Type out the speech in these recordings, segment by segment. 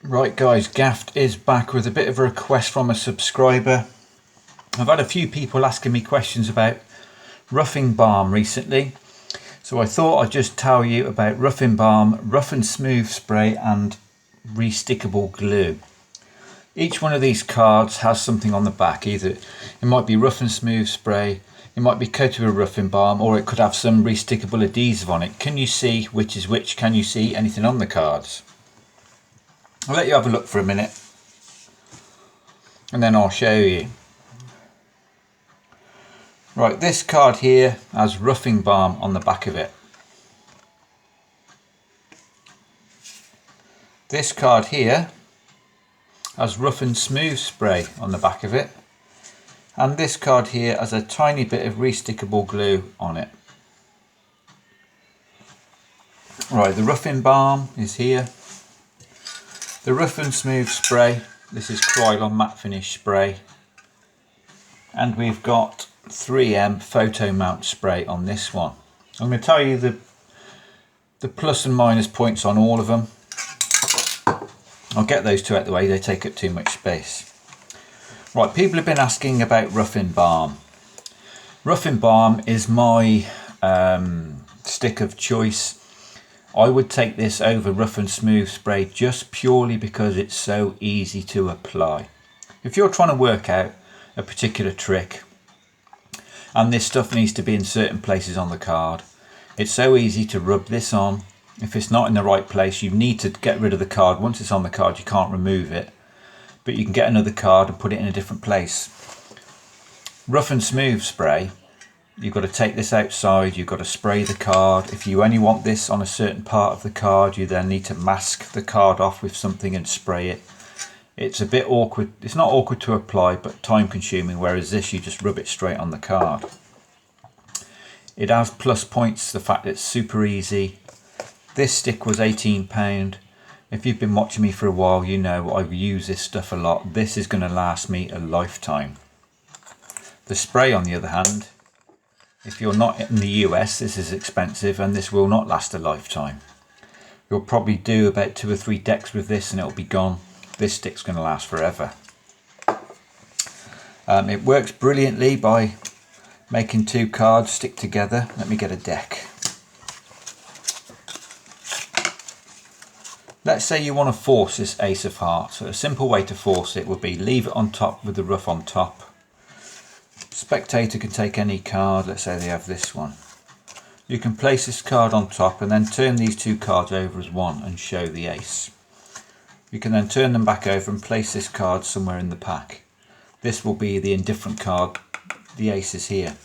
Right guys, Gaft is back with a bit of a request from a subscriber. I've had a few people asking me questions about roughing balm recently, so I thought I'd just tell you about roughing balm, rough and smooth spray and re-stickable glue. Each one of these cards has something on the back. Either it might be rough and smooth spray, it might be coated with roughing balm, or it could have some re-stickable adhesive on it. Can you see which is which? Can you see anything on the cards? I'll let you have a look for a minute and then I'll show you. Right, this card here has roughing balm on the back of it. This card here has rough and smooth spray on the back of it. And this card here has a tiny bit of re-stickable glue on it. Right, the roughing balm is here. The rough and smooth spray, this is Krylon matte finish spray. And we've got 3M photo mount spray on this one. I'm going to tell you the plus and minus points on all of them. I'll get those two out of the way, they take up too much space. Right, people have been asking about roughing balm. Roughing balm is my stick of choice. I would take this over rough and smooth spray just purely because it's so easy to apply. If you're trying to work out a particular trick and this stuff needs to be in certain places on the card, it's so easy to rub this on. If it's not in the right place, you need to get rid of the card. Once it's on the card, you can't remove it, but you can get another card and put it in a different place. Rough and smooth spray, you've got to take this outside, you've got to spray the card. If you only want this on a certain part of the card, you then need to mask the card off with something and spray it. It's a bit awkward. It's not awkward to apply, but time consuming, whereas this, you just rub it straight on the card. It has plus points, the fact that it's super easy. This stick was £18. If you've been watching me for a while, you know I've used this stuff a lot. This is going to last me a lifetime. The spray, on the other hand, if you're not in the US, this is expensive and this will not last a lifetime. You'll probably do about 2 or 3 decks with this and it'll be gone. This stick's going to last forever. It works brilliantly by making 2 cards stick together. Let me get a deck. Let's say you want to force this ace of hearts. So a simple way to force it would be leave it on top with the rough on top. Spectator can take any card, let's say they have this one. You can place this card on top and then turn these 2 cards over as one and show the ace. You can then turn them back over and place this card somewhere in the pack. This will be the indifferent card, the ace is here.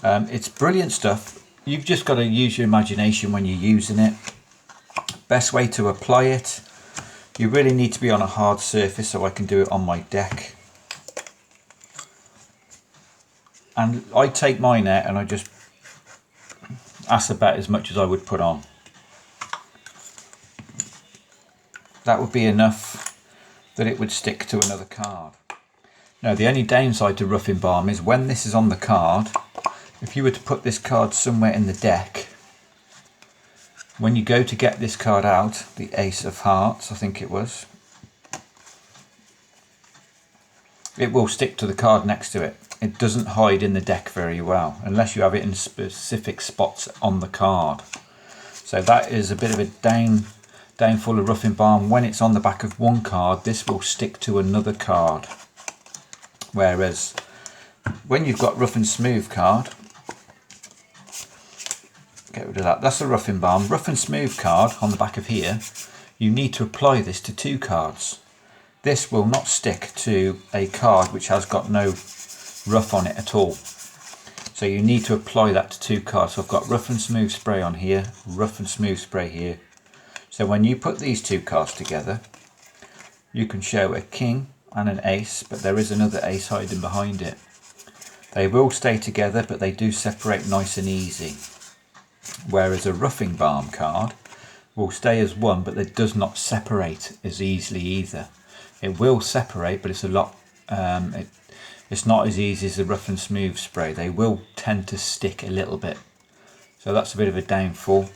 It's brilliant stuff. You've just got to use your imagination when you're using it. Best way to apply it, you really need to be on a hard surface, so I can do it on my deck. And I take mine out and I just, that's about as much as I would put on. That would be enough that it would stick to another card. Now the only downside to roughing balm is when this is on the card, if you were to put this card somewhere in the deck, when you go to get this card out, the ace of hearts I think it was, it will stick to the card next to it. It doesn't hide in the deck very well unless you have it in specific spots on the card. So that is a bit of a downfall of roughing balm. When it's on the back of one card, this will stick to another card. Whereas when you've got rough and smooth card, get rid of that. That's the roughing balm. Rough and smooth card on the back of here, you need to apply this to 2 cards. This will not stick to a card which has got no rough on it at all. So you need to apply that to 2 cards. So I've got rough and smooth spray on here, rough and smooth spray here. So when you put these 2 cards together, you can show a king and an ace, but there is another ace hiding behind it. They will stay together, but they do separate nice and easy. Whereas a roughing balm card will stay as one, but it does not separate as easily either. It will separate, but it's a lot, it's not as easy as the rough and smooth spray. They will tend to stick a little bit. So that's a bit of a downfall.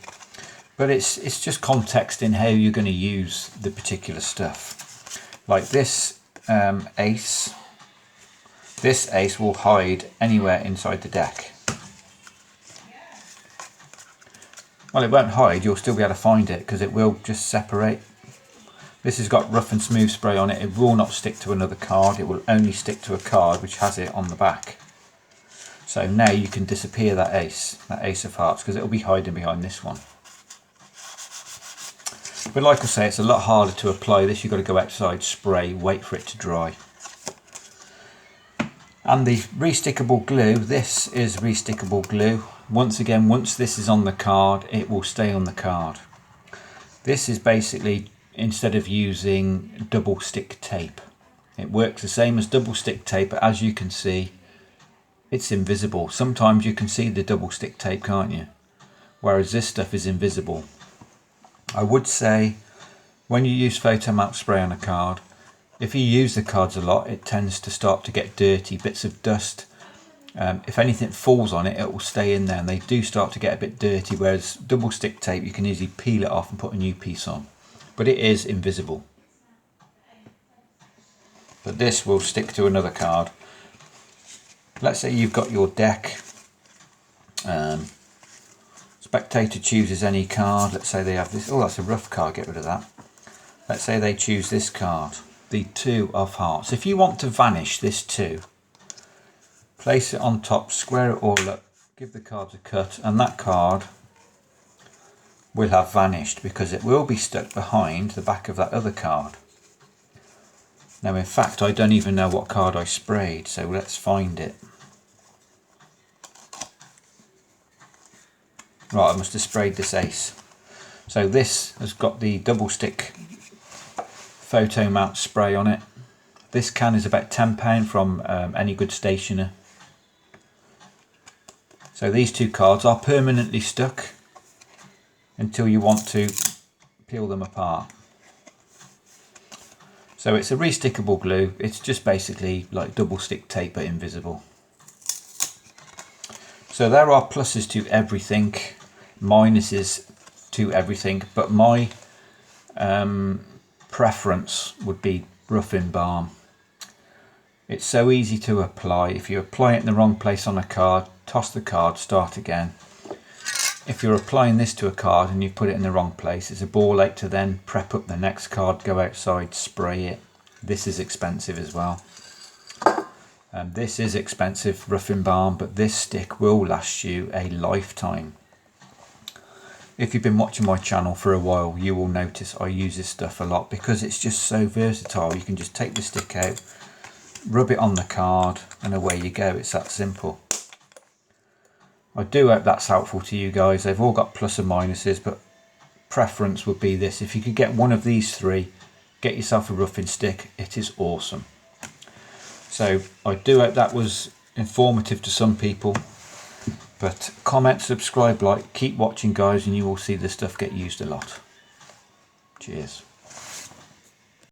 But it's just context in how you're going to use the particular stuff. Like this ace. This ace will hide anywhere inside the deck. Well, it won't hide, you'll still be able to find it because it will just separate. This has got rough and smooth spray on it. It will not stick to another card. It will only stick to a card which has it on the back. So now you can disappear that ace of hearts, because it will be hiding behind this one. But like I say, it's a lot harder to apply this. You've got to go outside, spray, wait for it to dry. And the re-stickable glue, this is re-stickable glue. Once again, once this is on the card, it will stay on the card. This is basically, instead of using double stick tape, it works the same as double stick tape, but as you can see, it's invisible. Sometimes you can see the double stick tape, can't you? Whereas this stuff is invisible. I would say when you use photo map spray on a card, if you use the cards a lot, it tends to start to get dirty, bits of dust. If anything falls on it, it will stay in there, and they do start to get a bit dirty, whereas double stick tape, you can easily peel it off and put a new piece on. But it is invisible. But this will stick to another card. Let's say you've got your deck. Spectator chooses any card. Let's say they have this. Oh, that's a rough card, get rid of that. Let's say they choose this card, the 2 of hearts. If you want to vanish this 2, place it on top, square it all up, give the cards a cut, and that card will have vanished because it will be stuck behind the back of that other card. Now, in fact, I don't even know what card I sprayed, so let's find it. Right, I must have sprayed this ace. So this has got the double stick photo mount spray on it. This can is about £10 from any good stationer. So these 2 cards are permanently stuck until you want to peel them apart. So it's a re-stickable glue. It's just basically like double stick tape but invisible. So there are pluses to everything, minuses to everything, but my preference would be rough-in balm. It's so easy to apply. If you apply it in the wrong place on a card, toss the card, start again. If you're applying this to a card and you put it in the wrong place, it's a ball ache to then prep up the next card, go outside, spray it. This is expensive as well. This is expensive, rough-in balm, but this stick will last you a lifetime. If you've been watching my channel for a while, you will notice I use this stuff a lot because it's just so versatile. You can just take the stick out, rub it on the card, and away you go. It's that simple. I do hope that's helpful to you guys. They've all got plus and minuses, but preference would be this. If you could get one of these 3, get yourself a rough-in stick. It is awesome. So I do hope that was informative to some people. But comment, subscribe, like, keep watching guys, and you will see this stuff get used a lot. Cheers.